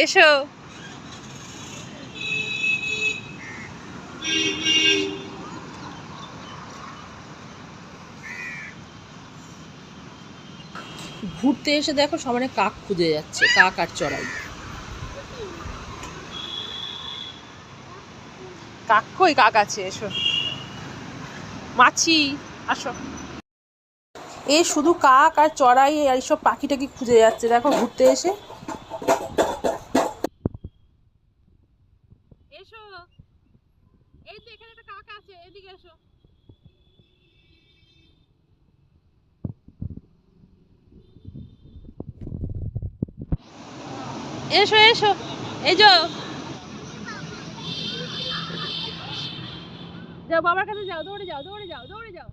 এসো। ঘুরতে এসে দেখো সমানে কাক খুঁজে যাচ্ছে, কাক আর চড়াই। কাক কই? কাক আছে, এসো। মাছি, আসো। এ শুধু কাক আর চড়াই আর এইসব পাখি টাকি খুঁজে যাচ্ছে দেখো ঘুরতে এসে। এসো, এই তো এখানে একটা কাক আছে, এদিকে এসো। এসো এসো, এই যাও, যাও বাবার কাছে যাও, দৌড়ে যাও, দৌড়ে যাও, দৌড়ে যাও।